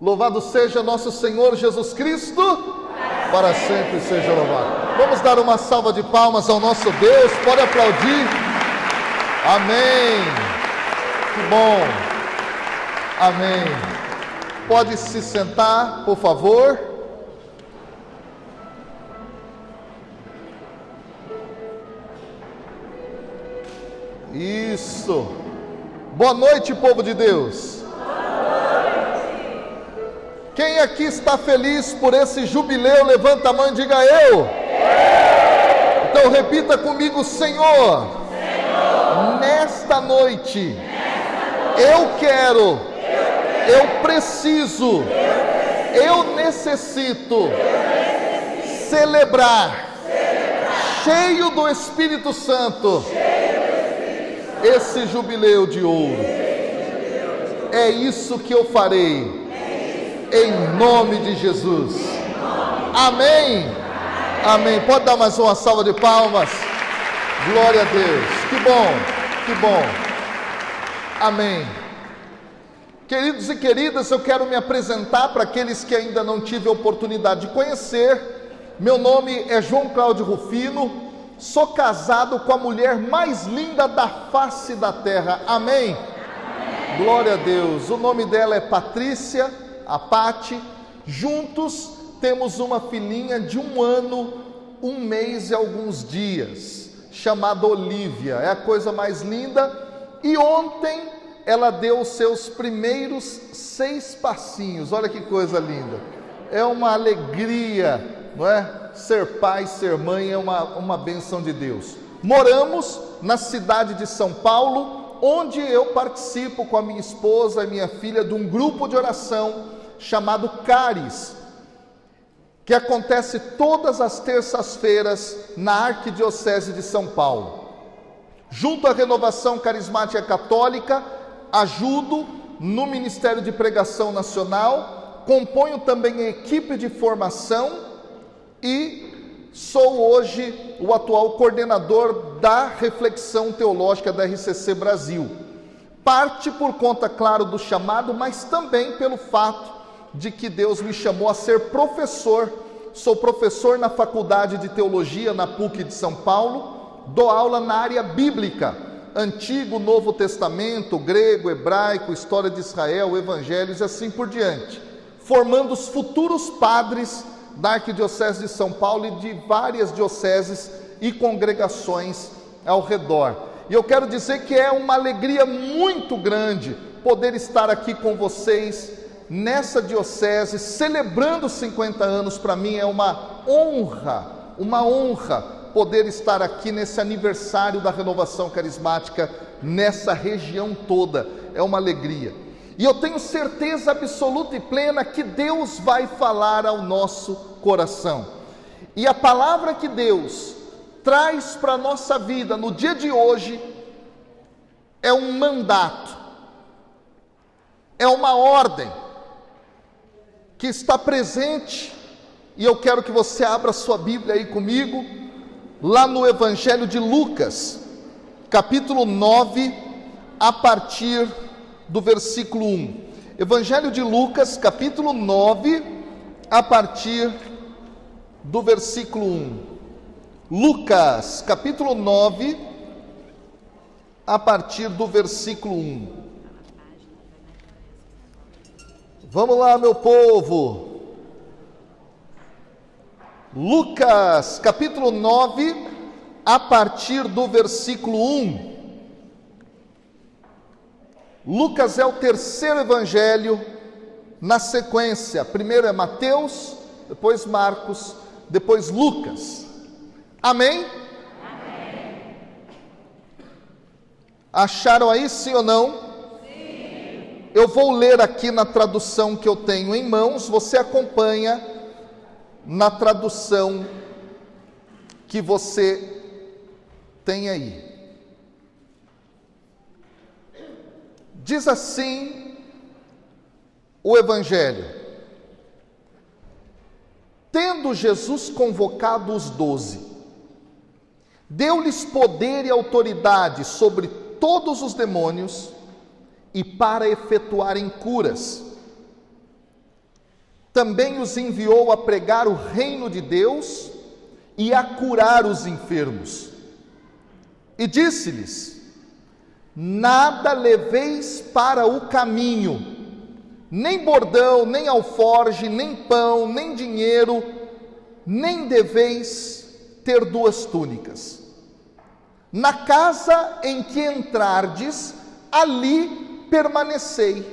Louvado seja nosso Senhor Jesus Cristo, para sempre seja louvado. Vamos dar uma salva de palmas ao nosso Deus, pode aplaudir. Amém. Que bom. Amém. Pode se sentar, por favor. Isso. Boa noite, povo de Deus. Quem aqui está feliz por esse jubileu, levanta a mão e diga eu. Então repita comigo, Senhor, nesta noite, eu quero, eu preciso, eu necessito celebrar, cheio do Espírito Santo, esse jubileu de ouro. É isso que eu farei. Em nome de Jesus. Amém. Amém. Pode dar mais uma salva de palmas. Glória a Deus. Que bom. Que bom. Amém. Queridos e queridas, eu quero me apresentar para aqueles que ainda não tive a oportunidade de conhecer. Meu nome é João Cláudio Rufino. Sou casado com a mulher mais linda da face da terra. Amém. Glória a Deus. O nome dela é Patrícia, a Pati. Juntos temos uma filhinha de 1 ano, 1 mês e alguns dias, chamada Olívia. É a coisa mais linda. E ontem ela deu os seus primeiros 6 passinhos. Olha que coisa linda. É uma alegria, não é? Ser pai, ser mãe é uma bênção de Deus. Moramos na cidade de São Paulo, onde eu participo com a minha esposa e minha filha de um grupo de oração chamado Caris, que acontece todas as terças-feiras na Arquidiocese de São Paulo. Junto à Renovação Carismática Católica, ajudo no Ministério de Pregação Nacional, componho também a equipe de formação e sou hoje o atual coordenador da reflexão teológica da RCC Brasil. Parte por conta, claro, do chamado, mas também pelo fato de que Deus me chamou a ser professor. Sou professor na Faculdade de Teologia, na PUC de São Paulo, dou aula na área bíblica, Antigo, Novo Testamento, grego, hebraico, história de Israel, evangelhos e assim por diante, formando os futuros padres da Arquidiocese de São Paulo e de várias dioceses e congregações ao redor. E eu quero dizer que é uma alegria muito grande poder estar aqui com vocês nessa diocese, celebrando 50 anos. Para mim é uma honra poder estar aqui nesse aniversário da Renovação Carismática, nessa região toda. É uma alegria. E eu tenho certeza absoluta e plena que Deus vai falar ao nosso coração. E a palavra que Deus traz para a nossa vida no dia de hoje é um mandato, é uma ordem que está presente, e eu quero que você abra sua Bíblia aí comigo, lá no Evangelho de Lucas, capítulo 9, a partir do versículo 1. Evangelho de Lucas, capítulo 9, a partir do versículo 1. Lucas, capítulo 9, a partir do versículo 1. Vamos lá, meu povo. Lucas, capítulo 9, a partir do versículo 1. Lucas é o terceiro evangelho na sequência. Primeiro é Mateus, depois Marcos, depois Lucas. Amém? Amém. Acharam aí, sim ou não? Sim. Eu vou ler aqui na tradução que eu tenho em mãos, você acompanha na tradução que você tem aí. Diz assim o Evangelho: tendo Jesus convocado os 12, deu-lhes poder e autoridade sobre todos os demônios e para efetuarem curas. também os enviou a pregar o reino de Deus e a curar os enfermos. E disse-lhes: nada leveis para o caminho, nem bordão, nem alforge, nem pão, nem dinheiro, nem deveis ter 2 túnicas. Na casa em que entrardes, ali permanecei,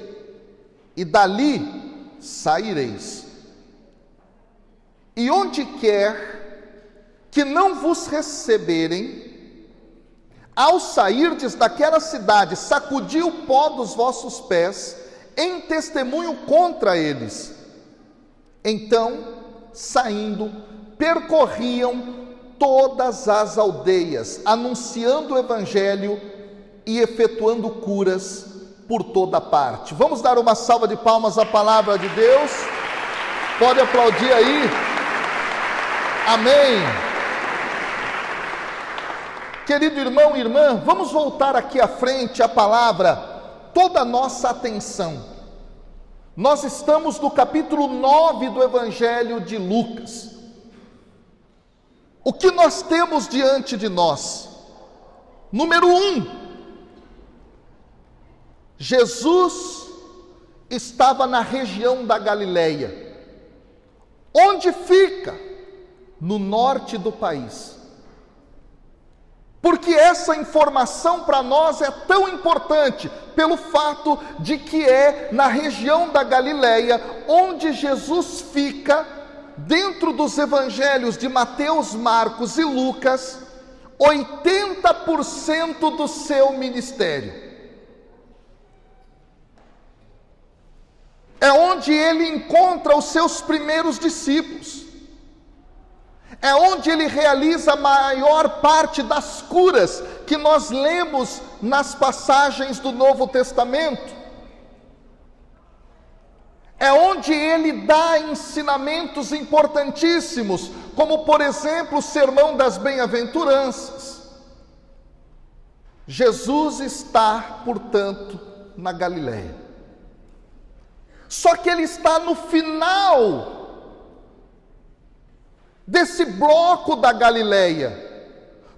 e dali saireis. E onde quer que não vos receberem, ao sairdes daquela cidade, sacudi o pó dos vossos pés, em testemunho contra eles. Então, saindo, percorriam todas as aldeias, anunciando o evangelho e efetuando curas por toda parte. Vamos dar uma salva de palmas à palavra de Deus? Pode aplaudir aí. Amém. Querido irmão e irmã, vamos voltar aqui à frente à palavra. Toda a nossa atenção. Nós estamos no capítulo 9 do Evangelho de Lucas. O que nós temos diante de nós? Número 1, Jesus estava na região da Galileia. Onde fica? No norte do país. Porque essa informação para nós é tão importante, pelo fato de que é na região da Galileia, onde Jesus fica, dentro dos evangelhos de Mateus, Marcos e Lucas, 80% do seu ministério. É onde ele encontra os seus primeiros discípulos. É onde ele realiza a maior parte das curas que nós lemos nas passagens do Novo Testamento. É onde ele dá ensinamentos importantíssimos, como por exemplo o Sermão das Bem-aventuranças. Jesus está, portanto, na Galileia. Só que ele está no final desse bloco da Galileia,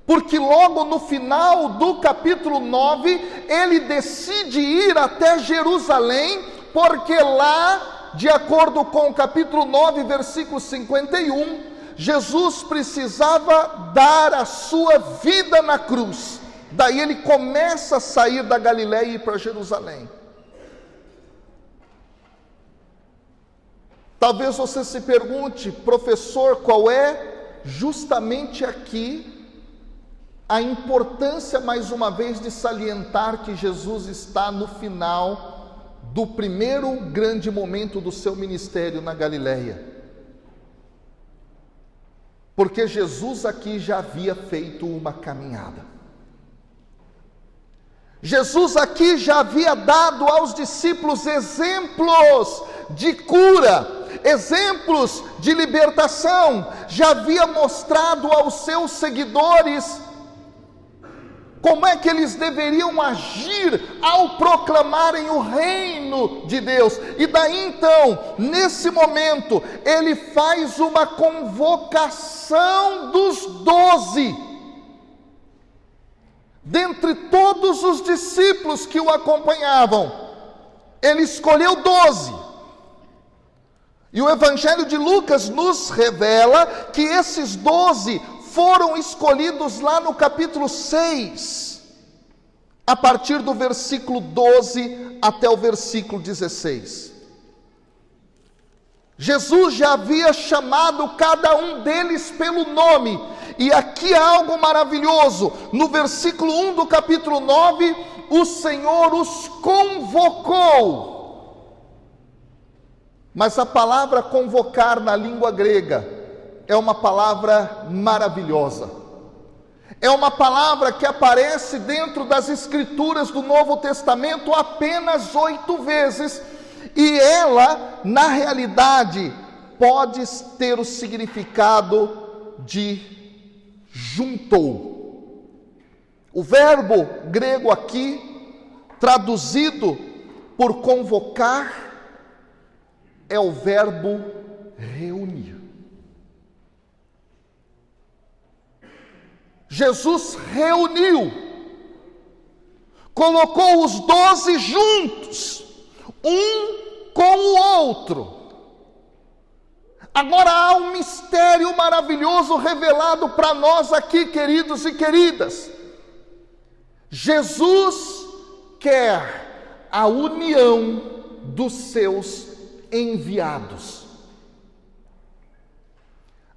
porque logo no final do capítulo 9, ele decide ir até Jerusalém, porque lá, de acordo com o capítulo 9, versículo 51, Jesus precisava dar a sua vida na cruz. Daí ele começa a sair da Galileia e ir para Jerusalém. Talvez você se pergunte: professor, qual é justamente aqui a importância, mais uma vez, de salientar que Jesus está no final do primeiro grande momento do seu ministério na Galileia? Porque Jesus aqui já havia feito uma caminhada. Jesus aqui já havia dado aos discípulos exemplos de cura, exemplos de libertação, já havia mostrado aos seus seguidores como é que eles deveriam agir ao proclamarem o reino de Deus. E daí então, nesse momento, ele faz uma convocação dos 12. Dentre todos os discípulos que o acompanhavam, ele escolheu 12. E o Evangelho de Lucas nos revela que esses 12 foram escolhidos lá no capítulo 6, a partir do versículo 12 até o versículo 16. Jesus já havia chamado cada um deles pelo nome, e aqui há algo maravilhoso. No versículo 1 do capítulo 9, o Senhor os convocou. Mas a palavra convocar na língua grega é uma palavra maravilhosa. É uma palavra que aparece dentro das escrituras do Novo Testamento apenas 8 vezes. E ela, na realidade, pode ter o significado de juntou. O verbo grego aqui, traduzido por convocar, é o verbo reunir. Jesus reuniu, colocou os 12 juntos, um com o outro. Agora há um mistério maravilhoso revelado para nós aqui, queridos e queridas. Jesus quer a união dos seus enviados.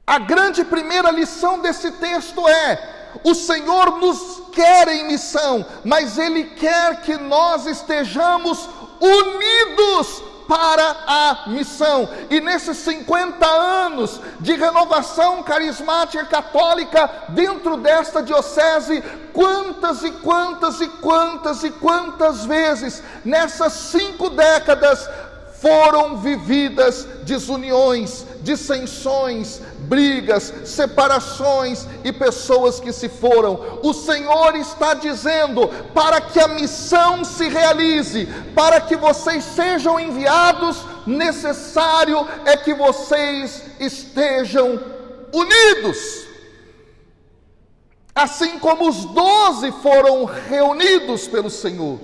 A grande primeira lição desse texto é: o Senhor nos quer em missão, mas Ele quer que nós estejamos unidos para a missão. E nesses 50 anos de renovação carismática católica dentro desta diocese, quantas e quantas e quantas e quantas vezes nessas 5 décadas foram vividas desuniões, dissensões, brigas, separações e pessoas que se foram. O Senhor está dizendo: para que a missão se realize, para que vocês sejam enviados, necessário é que vocês estejam unidos. Assim como os 12 foram reunidos pelo Senhor.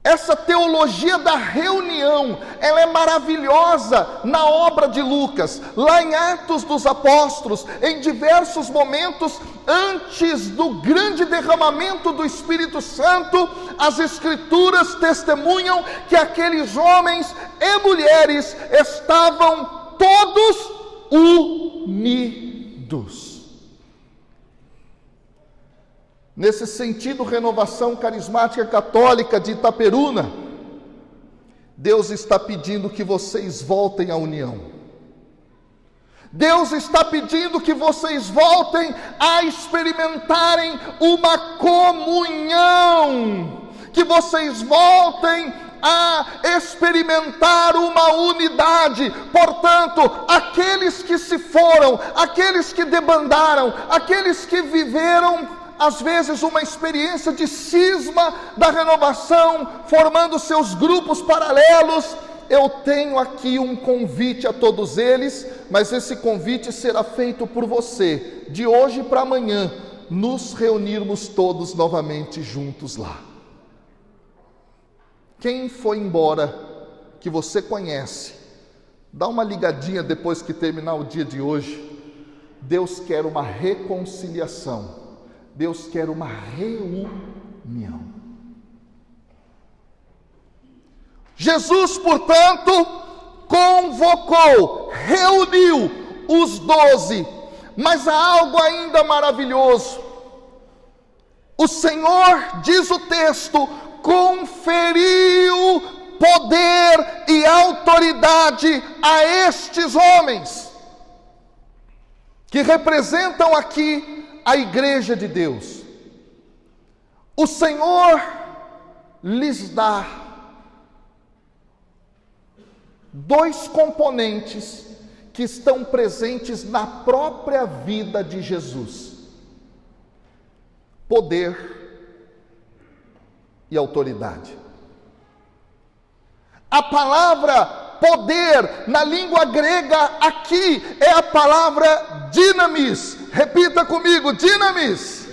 Essa teologia da reunião, ela é maravilhosa na obra de Lucas. Lá em Atos dos Apóstolos, em diversos momentos antes do grande derramamento do Espírito Santo, as Escrituras testemunham que aqueles homens e mulheres estavam todos unidos. Nesse sentido, Renovação Carismática Católica de Itaperuna, Deus está pedindo que vocês voltem à união. Deus está pedindo que vocês voltem a experimentarem uma comunhão, que vocês voltem a experimentar uma unidade. Portanto, aqueles que se foram, aqueles que debandaram, aqueles que viveram às vezes uma experiência de cisma da renovação, formando seus grupos paralelos, eu tenho aqui um convite a todos eles, mas esse convite será feito por você, de hoje para amanhã, nos reunirmos todos novamente juntos lá. Quem foi embora, que você conhece, dá uma ligadinha depois que terminar o dia de hoje. Deus quer uma reconciliação. Deus quer uma reunião. Jesus, portanto, convocou, reuniu os 12, mas há algo ainda maravilhoso. O Senhor, diz o texto, conferiu poder e autoridade a estes homens, que representam aqui a igreja de Deus. O Senhor lhes dá 2 componentes que estão presentes na própria vida de Jesus: poder e autoridade. A palavra poder na língua grega aqui é a palavra dinamis. Repita comigo: dinamis.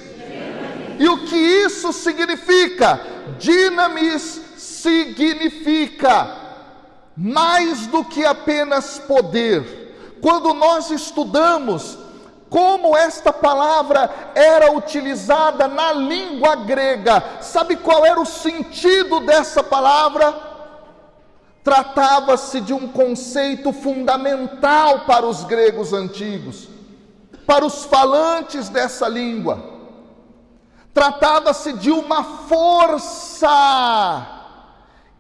E o que isso significa? Dinamis significa mais do que apenas poder. Quando nós estudamos como esta palavra era utilizada na língua grega, sabe qual era o sentido dessa palavra? Tratava-se de um conceito fundamental para os gregos antigos, para os falantes dessa língua. Tratava-se de uma força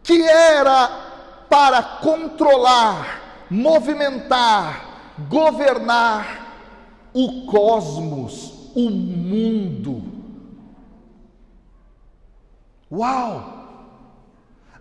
que era para controlar, movimentar, governar o cosmos, o mundo. Uau!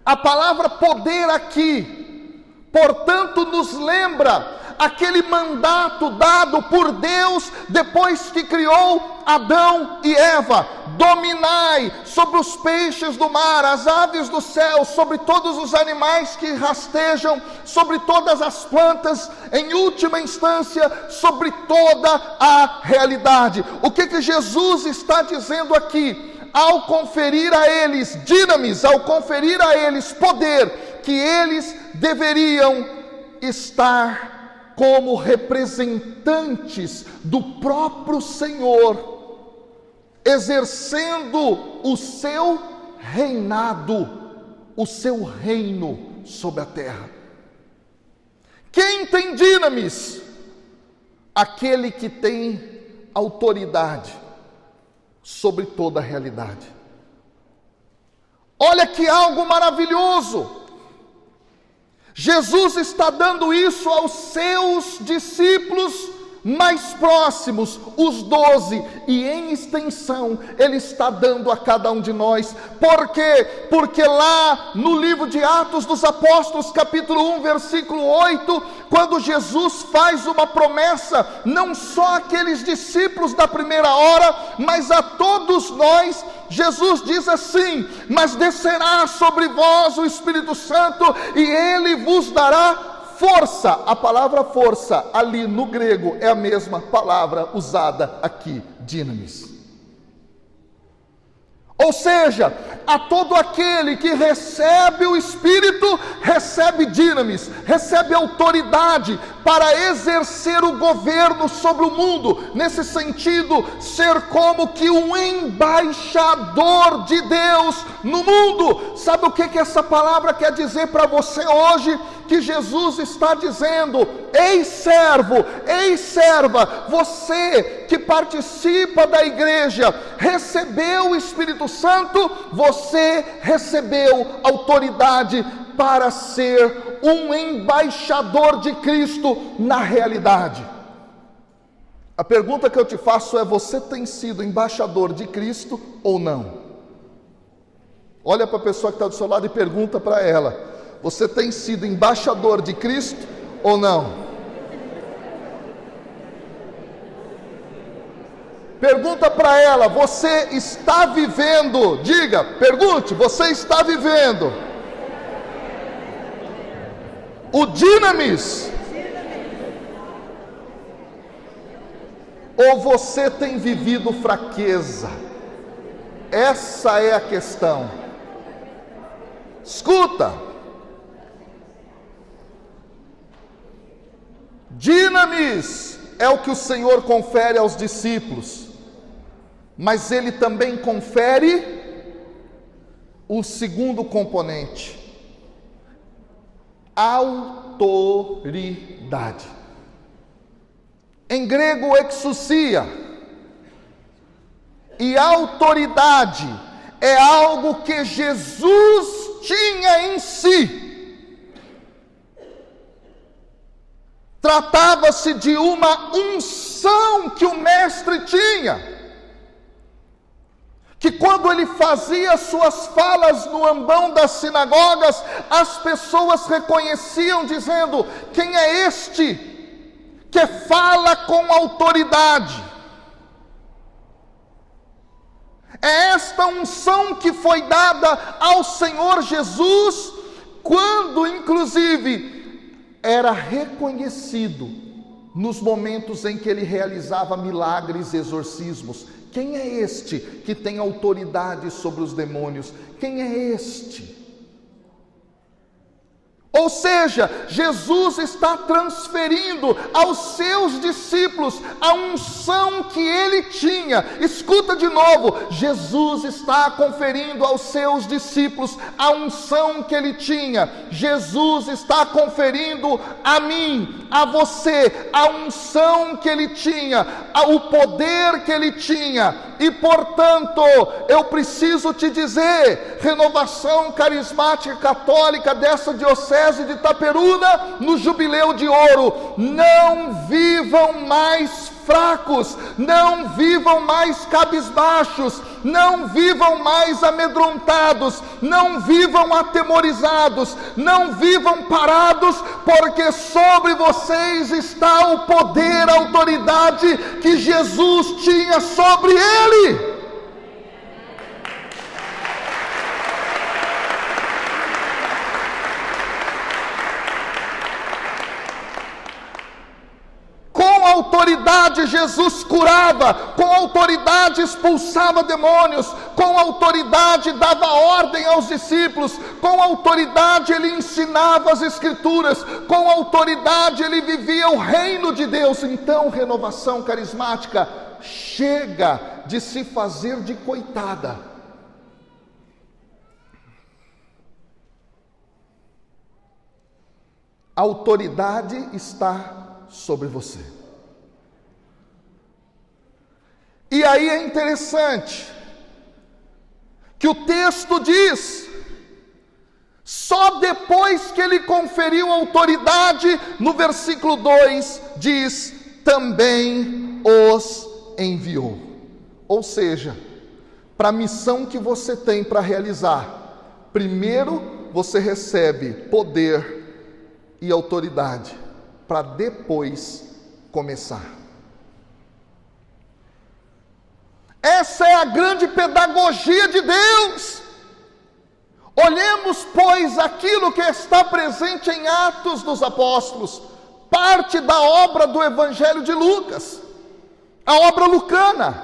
A palavra poder aqui, portanto, nos lembra aquele mandato dado por Deus depois que criou Adão e Eva: dominai sobre os peixes do mar, as aves do céu, sobre todos os animais que rastejam, sobre todas as plantas, em última instância, sobre toda a realidade. O que Jesus está dizendo aqui? Ao conferir a eles dinamis, ao conferir a eles poder, que eles deveriam estar como representantes do próprio Senhor, exercendo o seu reinado, o seu reino sobre a terra. Quem tem dinamis? Aquele que tem autoridade sobre toda a realidade. Olha que algo maravilhoso! Jesus está dando isso aos seus discípulos mais próximos, os 12, e em extensão Ele está dando a cada um de nós. Por quê? Porque lá no livro de Atos dos Apóstolos, capítulo 1, versículo 8, quando Jesus faz uma promessa, não só àqueles discípulos da primeira hora, mas a todos nós, Jesus diz assim: mas descerá sobre vós o Espírito Santo, e Ele vos dará força. A palavra força ali no grego é a mesma palavra usada aqui, dinamis. Ou seja, a todo aquele que recebe o Espírito, recebe dinamis, recebe autoridade para exercer o governo sobre o mundo. Nesse sentido, ser como que um embaixador de Deus no mundo. Sabe o que essa palavra quer dizer para você hoje? Que Jesus está dizendo: ei servo, ei serva, você que participa da igreja, recebeu o Espírito Santo, você recebeu autoridade para ser um embaixador de Cristo na realidade. A pergunta que eu te faço é: você tem sido embaixador de Cristo ou não? Olha para a pessoa que está do seu lado e pergunta para ela: você tem sido embaixador de Cristo ou não? Pergunta para ela: você está vivendo? Diga, pergunte: você está vivendo o dinamis? Ou você tem vivido fraqueza? Essa é a questão. Escuta, dinamis é o que o Senhor confere aos discípulos, mas Ele também confere o segundo componente: autoridade. Em grego, exousia. E autoridade é algo que Jesus tinha em si. Tratava-se de uma unção que o mestre tinha, que quando ele fazia suas falas no ambão das sinagogas, as pessoas reconheciam, dizendo: quem é este que fala com autoridade? É esta unção que foi dada ao Senhor Jesus, quando inclusive era reconhecido nos momentos em que ele realizava milagres e exorcismos. Quem é este que tem autoridade sobre os demônios? Quem é este? Ou seja, Jesus está transferindo aos seus discípulos a unção que ele tinha. Escuta de novo: Jesus está conferindo aos seus discípulos a unção que ele tinha. Jesus está conferindo a mim, a você, a unção que ele tinha, o poder que ele tinha. E portanto, eu preciso te dizer, Renovação Carismática Católica dessa diocese de Itaperuna, no Jubileu de Ouro: não vivam mais fracos, não vivam mais cabisbaixos, não vivam mais amedrontados, não vivam atemorizados, não vivam parados, porque sobre vocês está o poder, a autoridade que Jesus tinha sobre ele. Com autoridade Jesus curava, com autoridade expulsava demônios, com autoridade dava ordem aos discípulos, com autoridade ele ensinava as escrituras, com autoridade ele vivia o reino de Deus. Então, renovação carismática, chega de se fazer de coitada. A autoridade está sobre você. E aí é interessante que o texto diz, só depois que ele conferiu autoridade, no versículo 2 diz, também os enviou. Ou seja, para a missão que você tem para realizar, primeiro você recebe poder e autoridade, para depois começar. Essa é a grande pedagogia de Deus. Olhemos, pois, aquilo que está presente em Atos dos Apóstolos, parte da obra do Evangelho de Lucas, a obra lucana.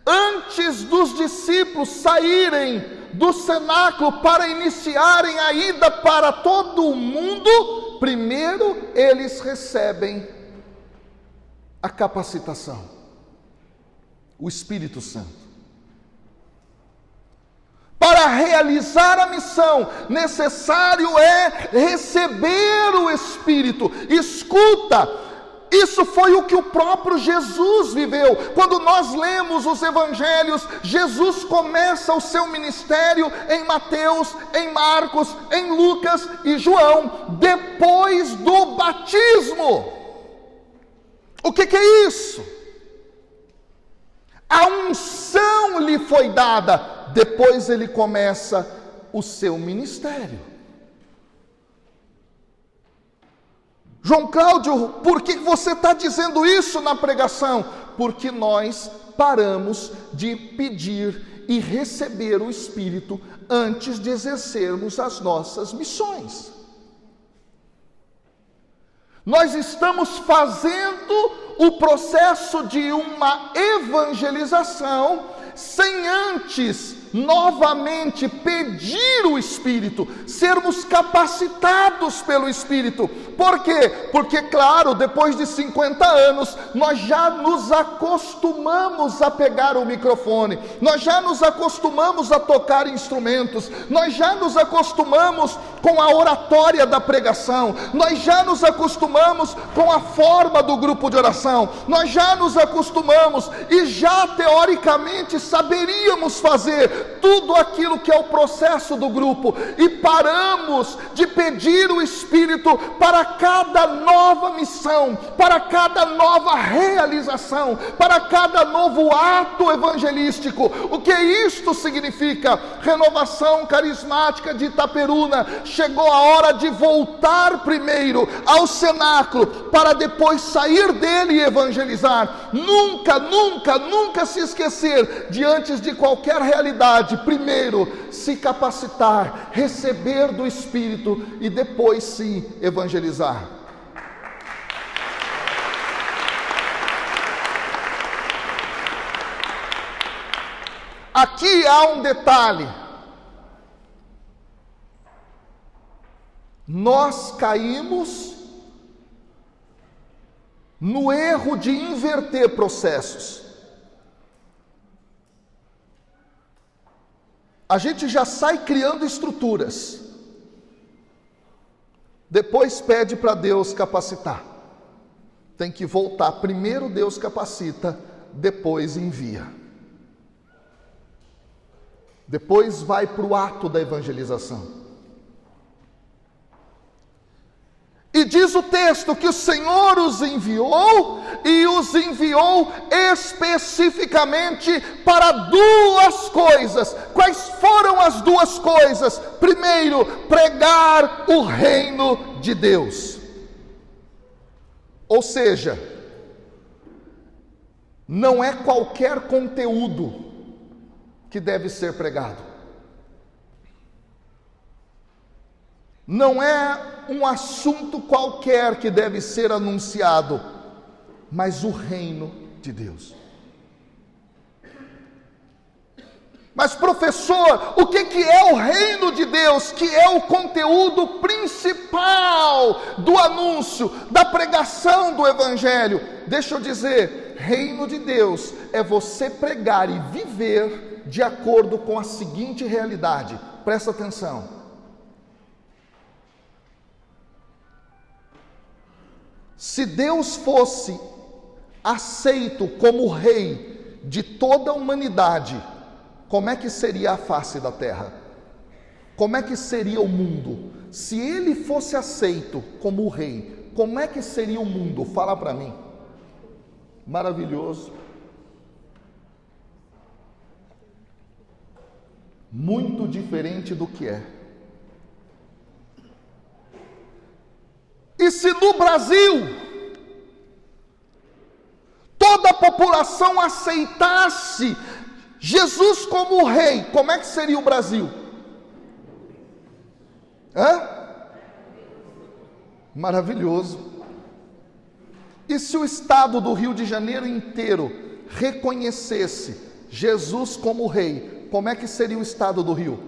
Antes dos discípulos saírem do cenáculo para iniciarem a ida para todo o mundo, primeiro eles recebem a capacitação, o Espírito Santo. Para realizar a missão, necessário é receber o Espírito. Escuta, isso foi o que o próprio Jesus viveu. Quando nós lemos os evangelhos, Jesus começa o seu ministério em Mateus, em Marcos, em Lucas e João, depois do batismo. O que é isso? A unção lhe foi dada, depois ele começa o seu ministério. João Cláudio, por que você está dizendo isso na pregação? Porque nós paramos de pedir e receber o Espírito antes de exercermos as nossas missões. Nós estamos fazendo o processo de uma evangelização sem antes novamente pedir o Espírito, sermos capacitados pelo Espírito. Por quê? Porque, claro, depois de 50 anos, nós já nos acostumamos a pegar o microfone, nós já nos acostumamos a tocar instrumentos, nós já nos acostumamos com a oratória da pregação, nós já nos acostumamos com a forma do grupo de oração, nós já nos acostumamos e já teoricamente saberíamos fazer tudo aquilo que é o processo do grupo, e paramos de pedir o Espírito para cada nova missão, para cada nova realização, para cada novo ato evangelístico. O que isto significa? Renovação carismática de Itaperuna, chegou a hora de voltar primeiro ao cenáculo, para depois sair dele e evangelizar. Nunca se esquecer, diante de qualquer realidade, primeiro se capacitar, receber do Espírito e depois sim evangelizar. Aqui há um detalhe. Nós caímos no erro de inverter processos. A gente já sai criando estruturas, depois pede para Deus capacitar. Tem que voltar, primeiro Deus capacita, depois envia. Depois vai para o ato da evangelização. E E diz o texto que o Senhor os enviou, e os enviou especificamente para duas coisas. Quais foram as duas coisas? Primeiro, pregar o reino de Deus. Ou seja, não é qualquer conteúdo que deve ser pregado. Não é um assunto qualquer que deve ser anunciado, mas o reino de Deus. Mas professor, o que é o reino de Deus? Que é o conteúdo principal do anúncio, da pregação do evangelho. Deixa eu dizer, reino de Deus é você pregar e viver de acordo com a seguinte realidade. Presta atenção. Se Deus fosse aceito como rei de toda a humanidade, como é que seria a face da terra? Como é que seria o mundo? Se ele fosse aceito como rei, como é que seria o mundo? Fala para mim. Maravilhoso. Muito diferente do que é. E se no Brasil toda a população aceitasse Jesus como rei, como é que seria o Brasil? Maravilhoso. E se o estado do Rio de Janeiro inteiro reconhecesse Jesus como rei, como é que seria o estado do Rio?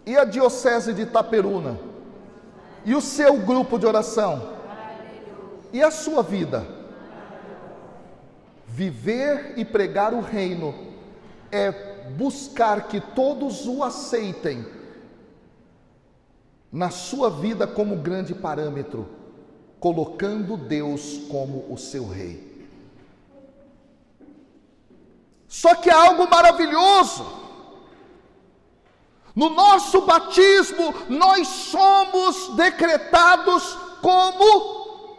E a diocese de Itaperuna? E o seu grupo de oração? E a sua vida? Viver e pregar o reino é buscar que todos o aceitem na sua vida como grande parâmetro, colocando Deus como o seu rei. Só que há algo maravilhoso. No nosso batismo, nós somos decretados como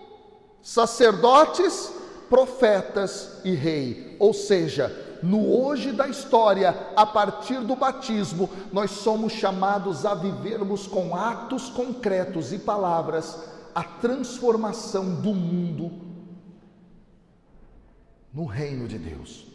sacerdotes, profetas e rei. Ou seja, no hoje da história, a partir do batismo, nós somos chamados a vivermos com atos concretos e palavras a transformação do mundo no reino de Deus.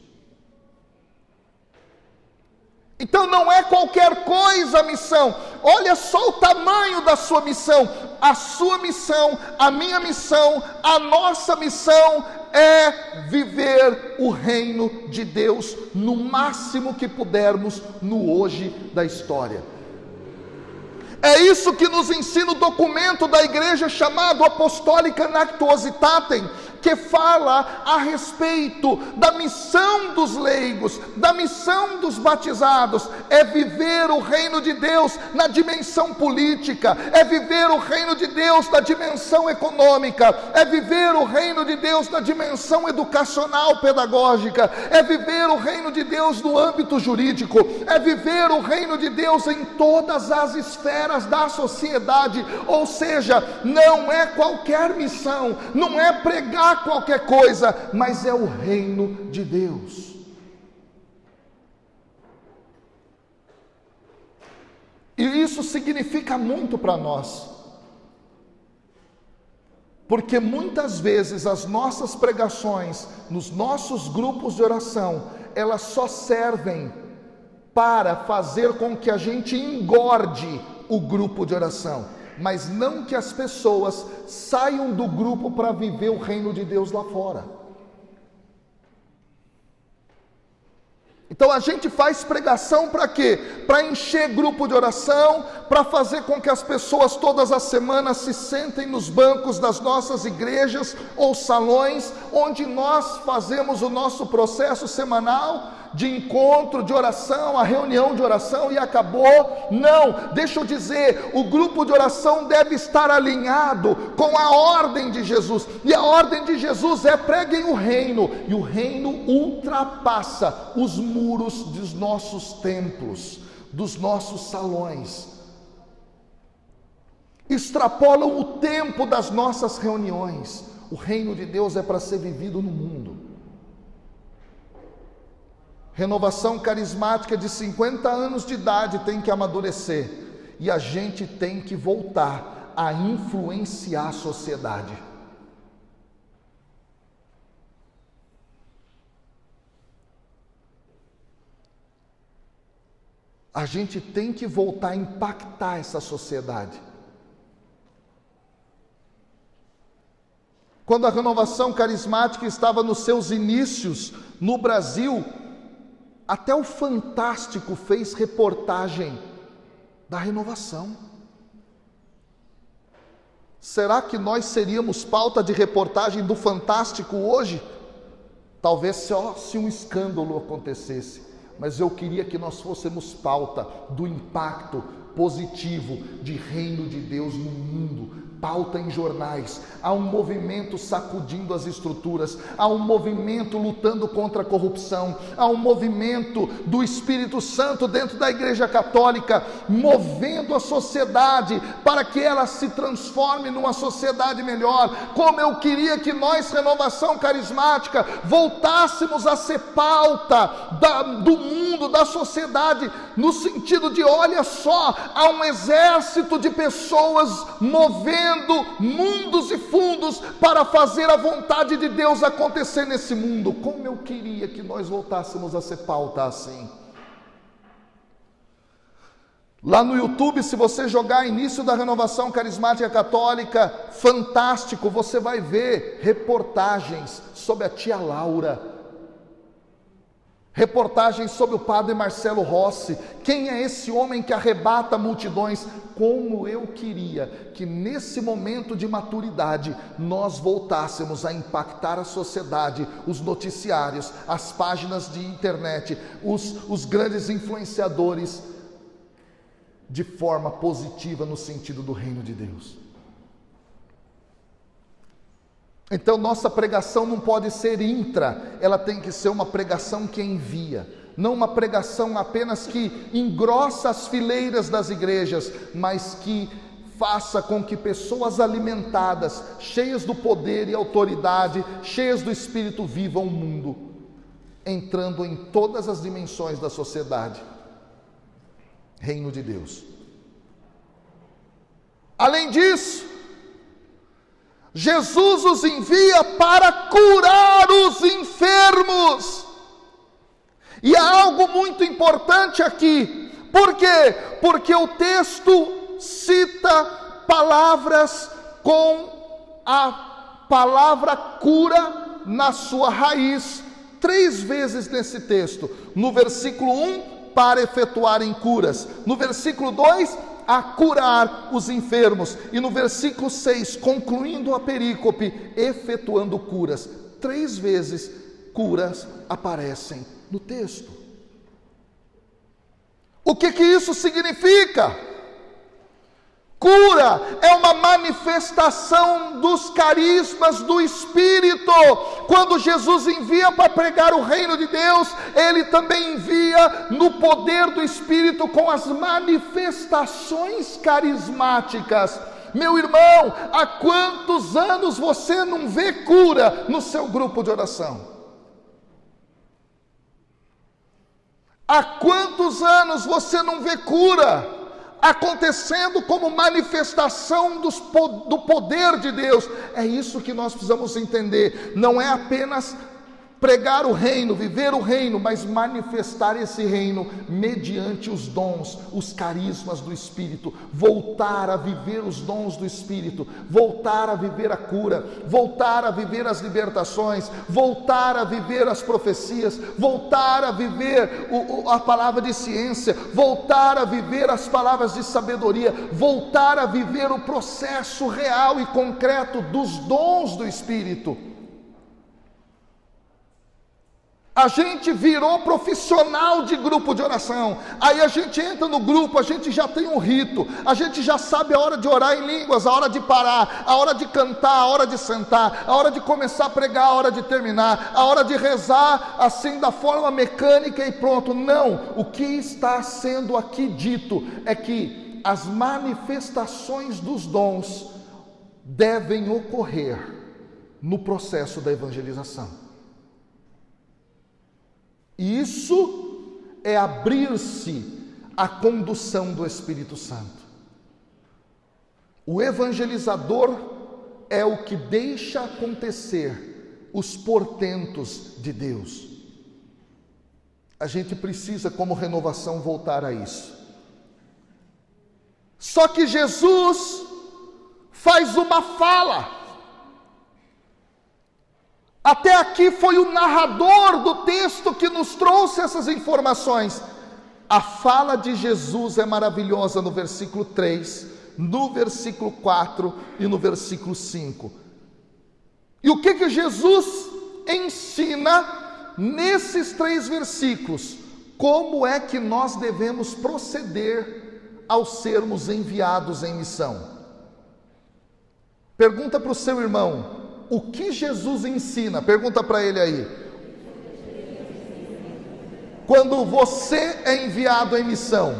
Então não é qualquer coisa a missão. Olha só o tamanho da sua missão. A sua missão, a minha missão, a nossa missão é viver o reino de Deus no máximo que pudermos no hoje da história. É isso que nos ensina o documento da igreja chamado Apostólica Nactuositatem, que fala a respeito da missão dos leigos, da missão dos batizados. É viver o reino de Deus na dimensão política, é viver o reino de Deus na dimensão econômica, é viver o reino de Deus na dimensão educacional, pedagógica, é viver o reino de Deus no âmbito jurídico, é viver o reino de Deus em todas as esferas da sociedade. Ou seja, não é qualquer missão, não é pregar qualquer coisa, mas é o reino de Deus. E isso significa muito para nós, porque muitas vezes as nossas pregações, nos nossos grupos de oração, elas só servem para fazer com que a gente engorde o grupo de oração, mas não que as pessoas saiam do grupo para viver o reino de Deus lá fora. Então a gente faz pregação para quê? Para encher grupo de oração, para fazer com que as pessoas todas as semanas se sentem nos bancos das nossas igrejas ou salões, onde nós fazemos o nosso processo semanal de encontro, de oração, a reunião de oração e acabou. Não, deixa eu dizer, o grupo de oração deve estar alinhado com a ordem de Jesus, e a ordem de Jesus é: preguem o reino, e o reino ultrapassa os muros dos nossos templos, dos nossos salões. E extrapolam o tempo das nossas reuniões. O reino de Deus é para ser vivido no mundo. Renovação carismática de 50 anos de idade tem que amadurecer, e a gente tem que voltar a influenciar a sociedade. A gente tem que voltar a impactar essa sociedade. Quando a renovação carismática estava nos seus inícios no Brasil, até o Fantástico fez reportagem da renovação. Será que nós seríamos pauta de reportagem do Fantástico hoje? Talvez só se um escândalo acontecesse, mas eu queria que nós fôssemos pauta do impacto positivo de reino de Deus no mundo. Pauta em jornais. Há um movimento sacudindo as estruturas, há um movimento lutando contra a corrupção, há um movimento do Espírito Santo dentro da Igreja Católica, movendo a sociedade para que ela se transforme numa sociedade melhor. Como eu queria que nós, Renovação Carismática, voltássemos a ser pauta do mundo, da sociedade, no sentido de, olha só, há um exército de pessoas movendo mundos e fundos para fazer a vontade de Deus acontecer nesse mundo. Como eu queria que nós voltássemos a ser pauta assim. Lá no YouTube, se você jogar início da Renovação Carismática Católica, Fantástico, você vai ver reportagens sobre a tia Laura, reportagens sobre o padre Marcelo Rossi. Quem é esse homem que arrebata multidões? Como eu queria que nesse momento de maturidade nós voltássemos a impactar a sociedade, os noticiários, as páginas de internet, os grandes influenciadores, de forma positiva no sentido do reino de Deus. Então nossa pregação não pode ser intra, ela tem que ser uma pregação que envia, não uma pregação apenas que engrossa as fileiras das igrejas, mas que faça com que pessoas alimentadas, cheias do poder e autoridade, cheias do Espírito, vivam o mundo, entrando em todas as dimensões da sociedade. Reino de Deus. Além disso, Jesus os envia para curar os enfermos. E há algo muito importante aqui. Por quê? Porque o texto cita palavras com a palavra cura na sua raiz. 3 vezes nesse texto. No versículo 1, para efetuarem curas. No versículo 2, a curar os enfermos. E no versículo 6, concluindo a perícope, efetuando curas. 3 vezes curas aparecem no texto. O que isso significa? Cura é uma manifestação dos carismas do Espírito. Quando Jesus envia para pregar o reino de Deus, Ele também envia no poder do Espírito com as manifestações carismáticas. Meu irmão, há quantos anos você não vê cura no seu grupo de oração? Há quantos anos você não vê cura acontecendo como manifestação do poder de Deus? É isso que nós precisamos entender. Não é apenas pregar o reino, viver o reino, mas manifestar esse reino mediante os dons, os carismas do Espírito. Voltar a viver os dons do Espírito, voltar a viver a cura, voltar a viver as libertações, voltar a viver as profecias, voltar a viver a palavra de ciência, voltar a viver as palavras de sabedoria, voltar a viver o processo real e concreto dos dons do Espírito. A gente virou profissional de grupo de oração. Aí a gente entra no grupo, a gente já tem um rito, a gente já sabe a hora de orar em línguas, a hora de parar, a hora de cantar, a hora de sentar, a hora de começar a pregar, a hora de terminar, a hora de rezar, assim da forma mecânica e pronto. Não, o que está sendo aqui dito é que que as manifestações dos dons devem ocorrer no processo da evangelização. E isso é abrir-se à condução do Espírito Santo. O evangelizador é o que deixa acontecer os portentos de Deus. A gente precisa, como renovação, voltar a isso. Só que Jesus faz uma fala. Até aqui foi o narrador do texto que nos trouxe essas informações. A fala de Jesus é maravilhosa no versículo 3, no versículo 4 e no versículo 5. E o que Jesus ensina nesses 3 versículos? Como é que nós devemos proceder ao sermos enviados em missão? Pergunta para o seu irmão, o que Jesus ensina? Pergunta para ele aí. Quando você é enviado em missão.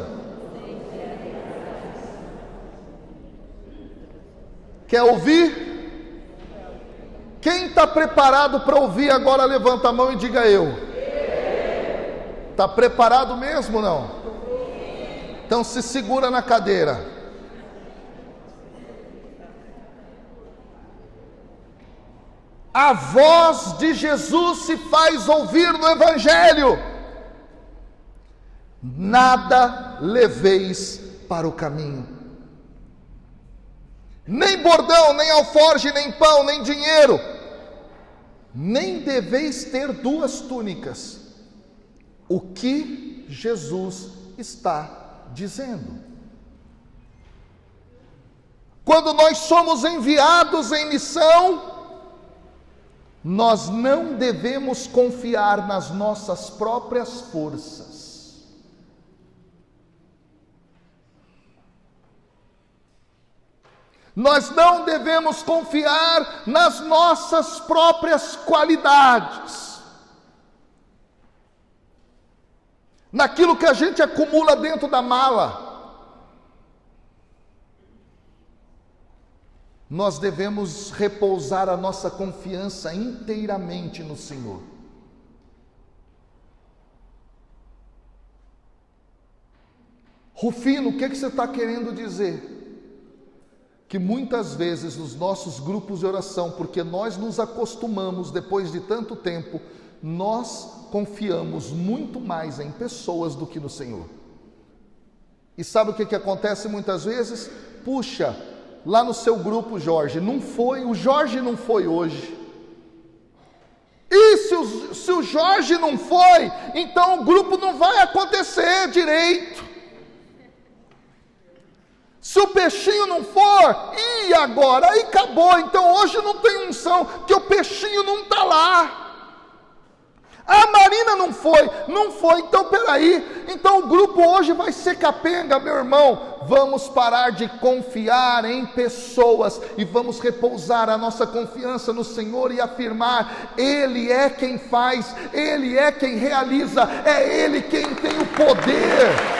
Quer ouvir? Quem está preparado para ouvir agora, levanta a mão e diga eu. Está preparado mesmo ou não? Então se segura na cadeira. A voz de Jesus se faz ouvir no Evangelho. Nada leveis para o caminho. Nem bordão, nem alforje, nem pão, nem dinheiro. Nem deveis ter 2 túnicas. O que Jesus está dizendo? Quando nós somos enviados em missão, nós não devemos confiar nas nossas próprias forças. Nós não devemos confiar nas nossas próprias qualidades, naquilo que a gente acumula dentro da mala. Nós devemos repousar a nossa confiança inteiramente no Senhor. Rufino, o que você está querendo dizer? Que muitas vezes nos nossos grupos de oração, porque nós nos acostumamos depois de tanto tempo, nós confiamos muito mais em pessoas do que no Senhor. E sabe o que acontece muitas vezes? Puxa, lá no seu grupo, Jorge, o Jorge não foi hoje. E se o Jorge não foi, então o grupo não vai acontecer direito. Se o peixinho não for, e agora? Aí acabou, então hoje não tem unção, porque o peixinho não está lá. A Marina não foi, então peraí, então o grupo hoje vai ser capenga, meu irmão. Vamos parar de confiar em pessoas e vamos repousar a nossa confiança no Senhor e afirmar, Ele é quem faz, Ele é quem realiza, é Ele quem tem o poder.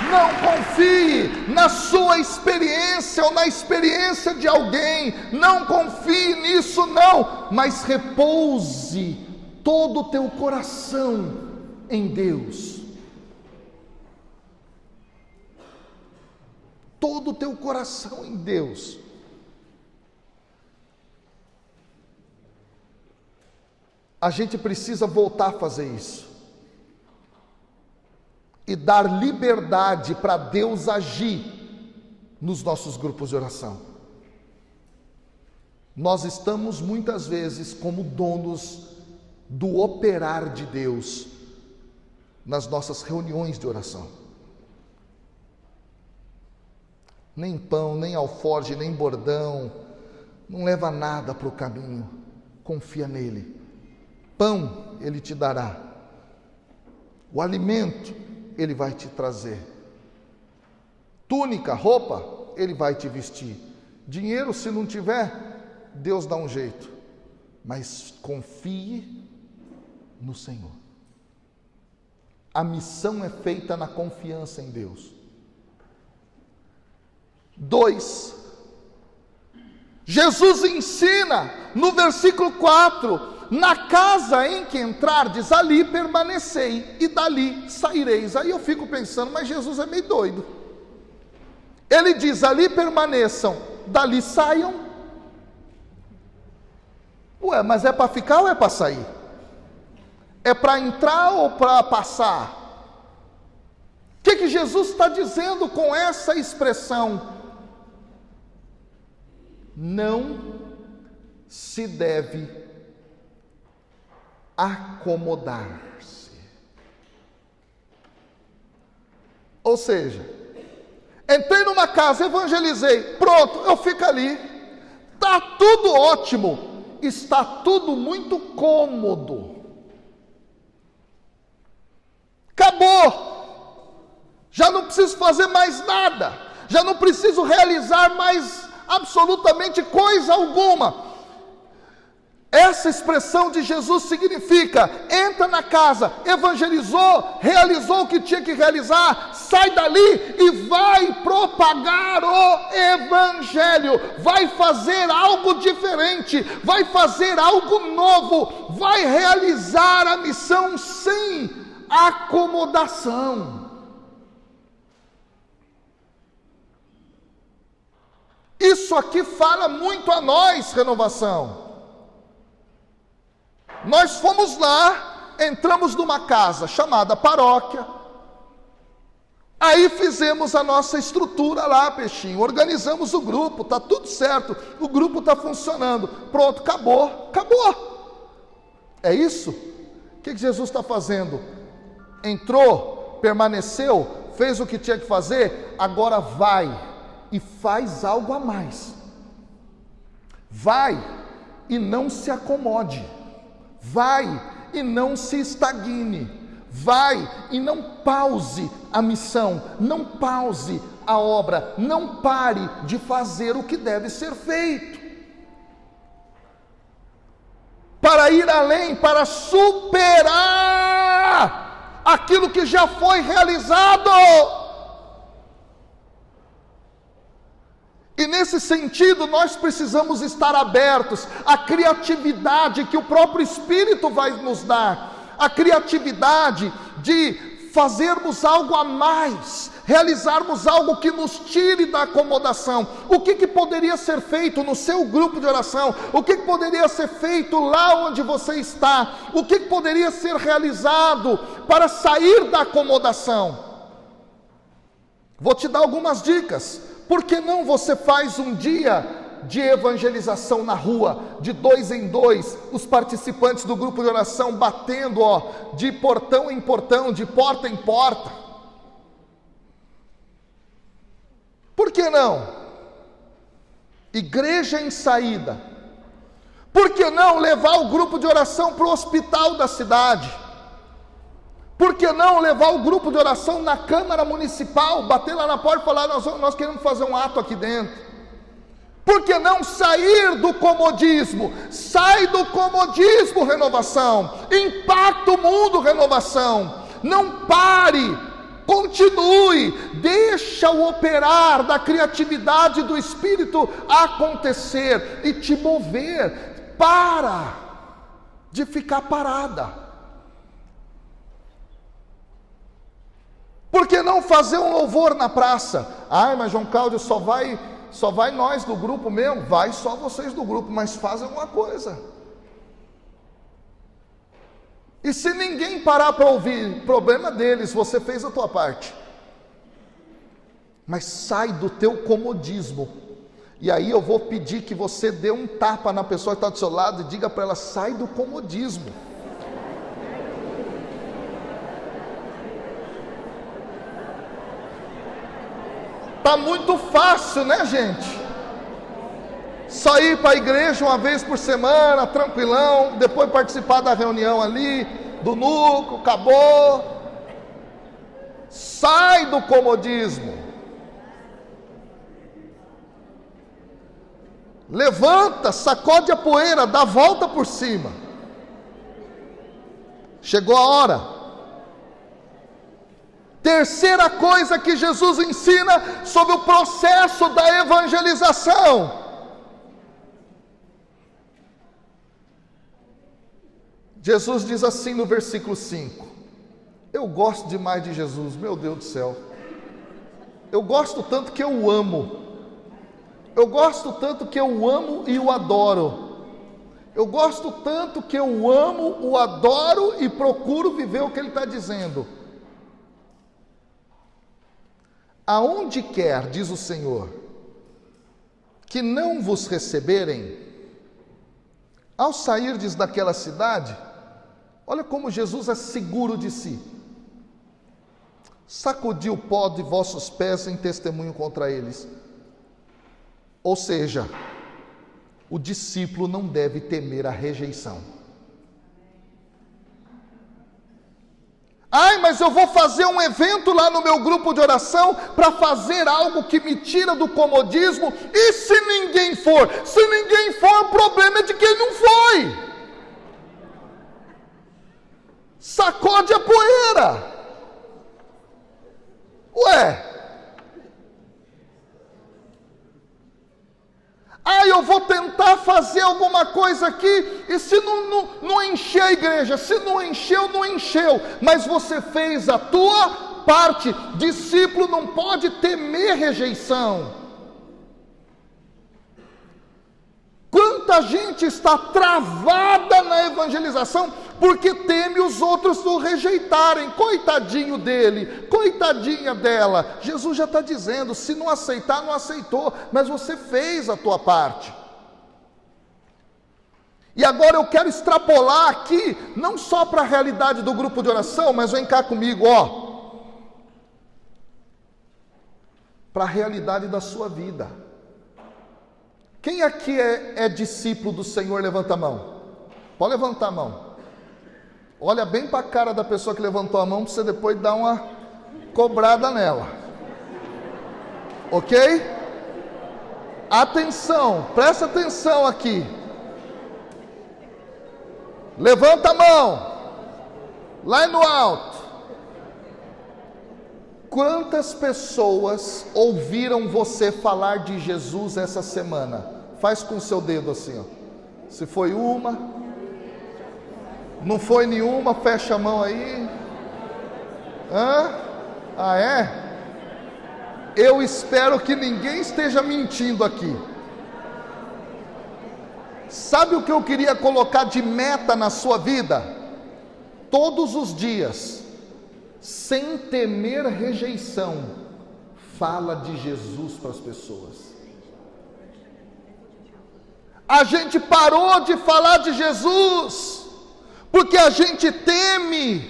Não confie na sua experiência ou na experiência de alguém, não confie nisso não, mas repouse todo o teu coração em Deus. Todo o teu coração em Deus. A gente precisa voltar a fazer isso. E dar liberdade para Deus agir nos nossos grupos de oração. Nós estamos muitas vezes como donos do operar de Deus nas nossas reuniões de oração. Nem pão, nem alforje, nem bordão, não leva nada para o caminho, confia nele. Pão Ele te dará, o alimento Ele vai te trazer, túnica, roupa, Ele vai te vestir. Dinheiro, se não tiver, Deus dá um jeito, mas confie no Senhor. A missão é feita na confiança em Deus. 2. Jesus ensina no versículo 4: na casa em que entrardes, ali permanecei, e dali saireis. Aí eu fico pensando, mas Jesus é meio doido. Ele diz: ali permaneçam, dali saiam. Ué, mas é para ficar ou é para sair? É para entrar ou para passar? O que Jesus está dizendo com essa expressão? Não se deve acomodar-se. Ou seja, entrei numa casa, evangelizei, pronto, eu fico ali, está tudo ótimo, está tudo muito cômodo, acabou, já não preciso fazer mais nada, já não preciso realizar mais absolutamente coisa alguma. Essa expressão de Jesus significa: entra na casa, evangelizou, realizou o que tinha que realizar, sai dali e vai propagar o evangelho, vai fazer algo diferente, vai fazer algo novo, vai realizar a missão sem acomodação. Isso aqui fala muito a nós, Renovação. Nós fomos lá, entramos numa casa chamada paróquia, aí fizemos a nossa estrutura lá, peixinho, organizamos o grupo, está tudo certo, o grupo está funcionando, pronto, acabou. É isso? O que Jesus está fazendo? Entrou, permaneceu, fez o que tinha que fazer, agora vai e faz algo a mais. Vai e não se acomode. Vai e não se estagne. Vai e não pause a missão, não pause a obra, não pare de fazer o que deve ser feito. Para ir além, para superar aquilo que já foi realizado. E nesse sentido, nós precisamos estar abertos à criatividade que o próprio Espírito vai nos dar, a criatividade de fazermos algo a mais, realizarmos algo que nos tire da acomodação. O que poderia ser feito no seu grupo de oração? O que poderia ser feito lá onde você está? O que poderia ser realizado para sair da acomodação? Vou te dar algumas dicas. Por que não você faz um dia de evangelização na rua, de 2 em 2, os participantes do grupo de oração batendo, de portão em portão, de porta em porta? Por que não? Igreja em saída. Por que não levar o grupo de oração para o hospital da cidade? Por que não levar o grupo de oração na Câmara Municipal, bater lá na porta e falar: nós queremos fazer um ato aqui dentro? Por que não sair do comodismo? Sai do comodismo, Renovação. Impacta o mundo, Renovação. Não pare, continue, deixa o operar da criatividade do Espírito acontecer e te mover. Para de ficar parada. Por que não fazer um louvor na praça? Mas João Cláudio, só vai nós do grupo mesmo? Vai só vocês do grupo, mas faz alguma coisa. E se ninguém parar para ouvir, problema deles, você fez a tua parte. Mas sai do teu comodismo. E aí eu vou pedir que você dê um tapa na pessoa que está do seu lado e diga para ela: sai do comodismo. Está muito fácil, né, gente? Só ir para a igreja uma vez por semana, tranquilão, depois participar da reunião ali, do núcleo, acabou. Sai do comodismo. Levanta, sacode a poeira, dá a volta por cima. Chegou a hora. Terceira coisa que Jesus ensina sobre o processo da evangelização. Jesus diz assim no versículo 5. Eu gosto demais de Jesus, meu Deus do céu. Eu gosto tanto que eu o amo. Eu gosto tanto que eu o amo e o adoro. Eu gosto tanto que eu o amo, o adoro e procuro viver o que ele está dizendo. Aonde quer, diz o Senhor, que não vos receberem, ao sairdes daquela cidade, olha como Jesus é seguro de si. Sacudi o pó de vossos pés em testemunho contra eles. Ou seja, o discípulo não deve temer a rejeição. Ai, mas eu vou fazer um evento lá no meu grupo de oração para fazer algo que me tira do comodismo. E se ninguém for? Se ninguém for, o problema é de quem não foi. Sacode a poeira. Ué. Eu vou tentar fazer alguma coisa aqui, e se não encher a igreja, se não encheu, não encheu, mas você fez a tua parte. Discípulo não pode temer rejeição. Quanta gente está travada na evangelização porque teme os outros o rejeitarem. Coitadinho dele, coitadinha dela. Jesus já está dizendo, se não aceitar, não aceitou, mas você fez a tua parte. E agora eu quero extrapolar aqui, não só para a realidade do grupo de oração, mas vem cá comigo, para a realidade da sua vida. Quem aqui é discípulo do Senhor? Levanta a mão. Pode levantar a mão. Olha bem para a cara da pessoa que levantou a mão, para você depois dar uma cobrada nela. Ok? Atenção, presta atenção aqui. Levanta a mão. Lá no alto. Quantas pessoas ouviram você falar de Jesus essa semana? Faz com o seu dedo assim, Se foi uma, não foi nenhuma, fecha a mão aí. É? Eu espero que ninguém esteja mentindo aqui. Sabe o que eu queria colocar de meta na sua vida? Todos os dias, sem temer rejeição, fala de Jesus para as pessoas. A gente parou de falar de Jesus, porque a gente teme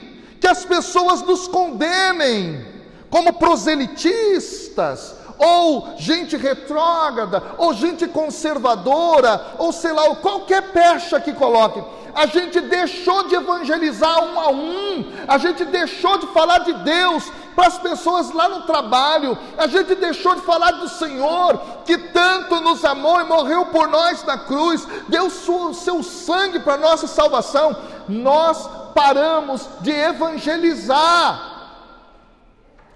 que as pessoas nos condenem, como proselitistas, ou gente retrógrada, ou gente conservadora, ou sei lá, qualquer pecha que coloque. A gente deixou de evangelizar um a um, a gente deixou de falar de Deus para as pessoas lá no trabalho, a gente deixou de falar do Senhor, que tanto nos amou e morreu por nós na cruz, deu o seu sangue para a nossa salvação. Nós paramos de evangelizar,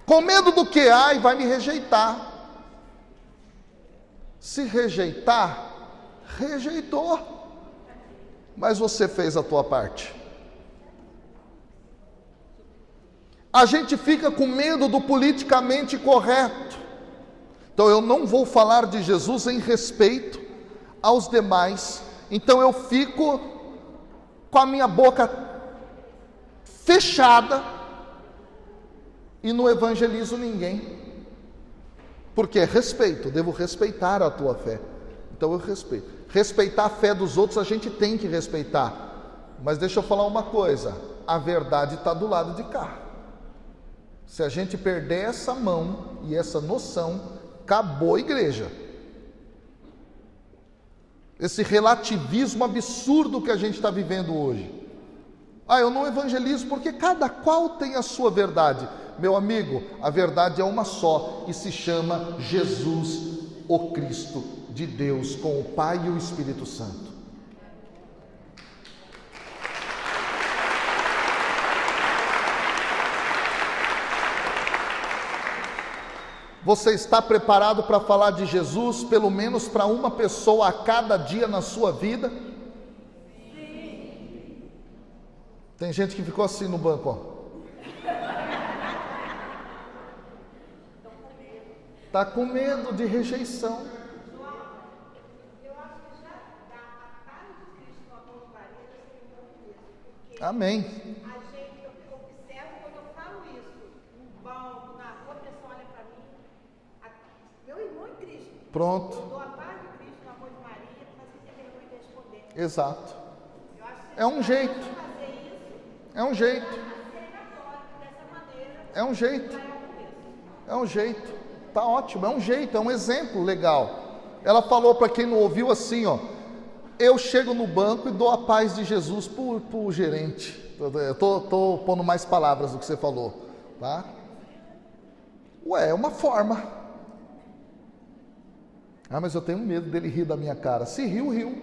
com medo do que? Vai me rejeitar. Se rejeitar, rejeitou. Mas você fez a tua parte. A gente fica com medo do politicamente correto. Então eu não vou falar de Jesus em respeito aos demais. Então eu fico com a minha boca fechada e não evangelizo ninguém. Porque é respeito, eu devo respeitar a tua fé. Então eu respeito. Respeitar a fé dos outros a gente tem que respeitar. Mas deixa eu falar uma coisa, a verdade está do lado de cá. Se a gente perder essa mão e essa noção, acabou a igreja. Esse relativismo absurdo que a gente está vivendo hoje. Eu não evangelizo porque cada qual tem a sua verdade. Meu amigo, a verdade é uma só e se chama Jesus, o Cristo de Deus, com o Pai e o Espírito Santo. Você está preparado para falar de Jesus, pelo menos para uma pessoa a cada dia na sua vida? Tem gente que ficou assim no banco, ó. Está com medo de rejeição. Amém. A gente, eu observo quando eu falo isso, no banco, na rua, a pessoa olha para mim, meu irmão em Cristo. Pronto. Eu dou a paz de Cristo, o amor de Maria, mas você tem vergonha de responder. Exato. Eu acho que É um jeito. fazer isso, É um jeito. ser católico dessa maneira, É um jeito. já é um começo. É um jeito. Tá ótimo. É um jeito. É um exemplo legal. Ela falou para quem não ouviu assim, ó. Eu chego no banco e dou a paz de Jesus pro gerente. Eu tô pondo mais palavras do que você falou, tá? Ué, é uma forma. Ah, mas eu tenho medo dele rir da minha cara. Se riu, riu.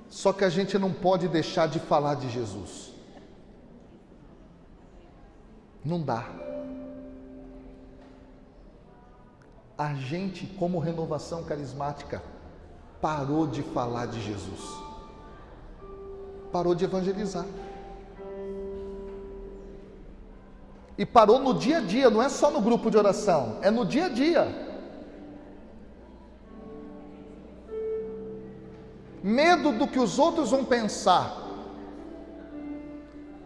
Só que a gente não pode deixar de falar de Jesus. Não dá. A gente, como renovação carismática, parou de falar de Jesus. Parou de evangelizar. E parou no dia a dia, não é só no grupo de oração, é no dia a dia. Medo do que os outros vão pensar.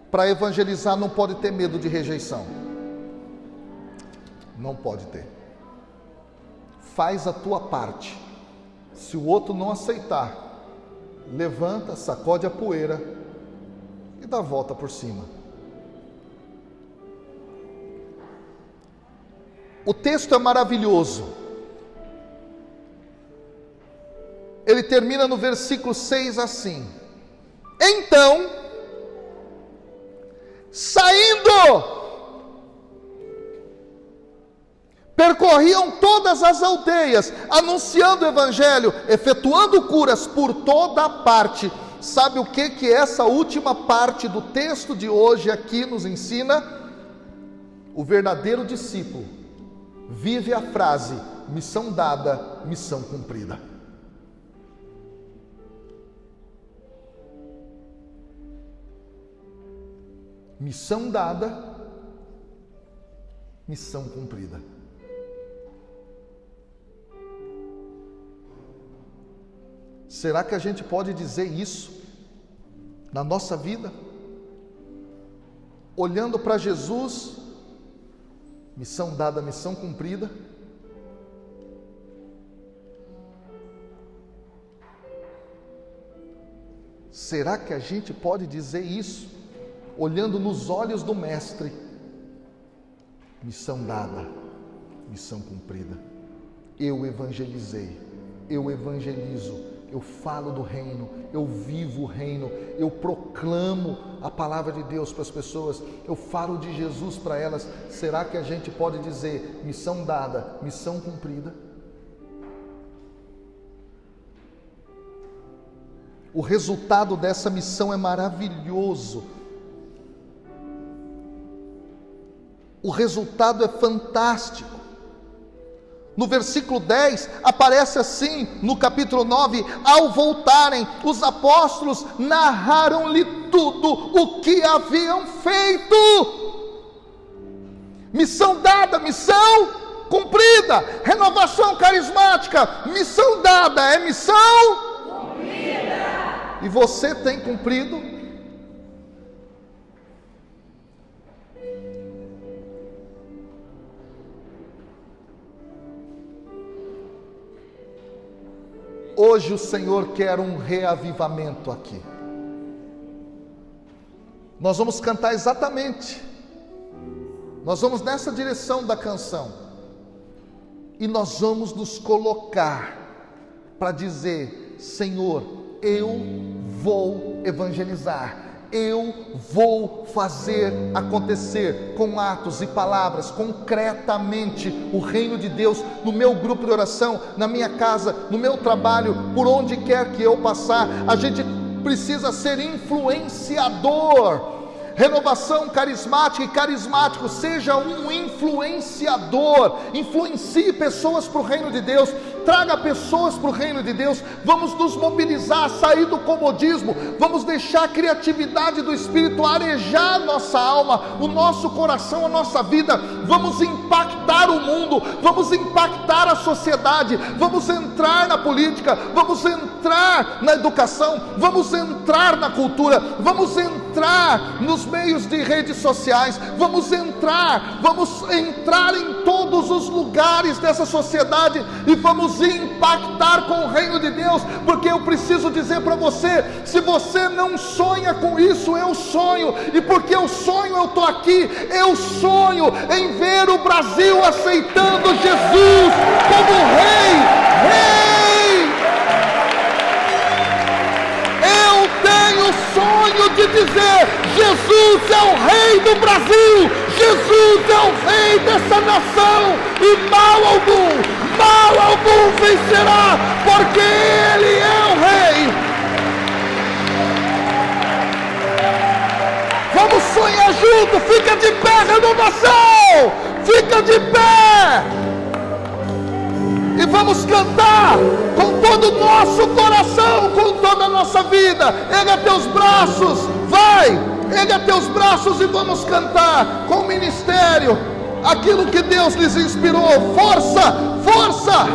Para evangelizar não pode ter medo de rejeição. Não pode ter. Faz a tua parte. Se o outro não aceitar, levanta, sacode a poeira e dá a volta por cima. O texto é maravilhoso. Ele termina no versículo 6 assim: então, saindo, percorriam todas as aldeias, anunciando o evangelho, efetuando curas por toda a parte. Sabe o que essa última parte do texto de hoje aqui nos ensina? O verdadeiro discípulo vive a frase: missão dada, missão cumprida. Missão dada, missão cumprida. Será que a gente pode dizer isso na nossa vida? Olhando para Jesus, missão dada, missão cumprida. Será que a gente pode dizer isso? Olhando nos olhos do Mestre, missão dada, missão cumprida. Eu evangelizei, eu evangelizo, eu falo do reino, eu vivo o reino, eu proclamo a palavra de Deus para as pessoas, eu falo de Jesus para elas. Será que a gente pode dizer missão dada, missão cumprida? O resultado dessa missão é maravilhoso. O resultado é fantástico. No versículo 10, aparece assim, no capítulo 9: ao voltarem, os apóstolos narraram-lhe tudo o que haviam feito. Missão dada, missão cumprida. Renovação carismática, missão dada é missão cumprida. E você tem cumprido? Hoje o Senhor quer um reavivamento aqui. Nós vamos cantar exatamente. Nós vamos nessa direção da canção. E nós vamos nos colocar para dizer: Senhor, eu vou evangelizar. Eu vou fazer acontecer com atos e palavras, concretamente, o reino de Deus no meu grupo de oração, na minha casa, no meu trabalho, por onde quer que eu passar. A gente precisa ser influenciador. renovação carismática e carismático, seja um influenciador, influencie pessoas para o reino de Deus, traga pessoas para o reino de Deus. Vamos nos mobilizar, sair do comodismo, vamos deixar a criatividade do Espírito arejar a nossa alma, o nosso coração, a nossa vida. Vamos impactar o mundo, vamos impactar a sociedade, vamos entrar na política, vamos entrar na educação, vamos entrar na cultura, vamos entrar nos meios de redes sociais, vamos entrar em todos os lugares dessa sociedade e vamos impactar com o reino de Deus. Porque eu preciso dizer para você, se você não sonha com isso, eu sonho, e porque eu sonho, eu estou aqui. Eu sonho em ver o Brasil aceitando Jesus como rei. Eu tenho o sonho de dizer: Jesus é o rei do Brasil, Jesus é o rei dessa nação, e mal algum vencerá, porque Ele é o rei. Vamos sonhar junto, fica de pé, renovação, fica de pé, e vamos cantar com todo o nosso coração, com toda a nossa vida. Erga teus braços, vai, erga teus braços e vamos cantar com o ministério aquilo que Deus lhes inspirou. Força, força!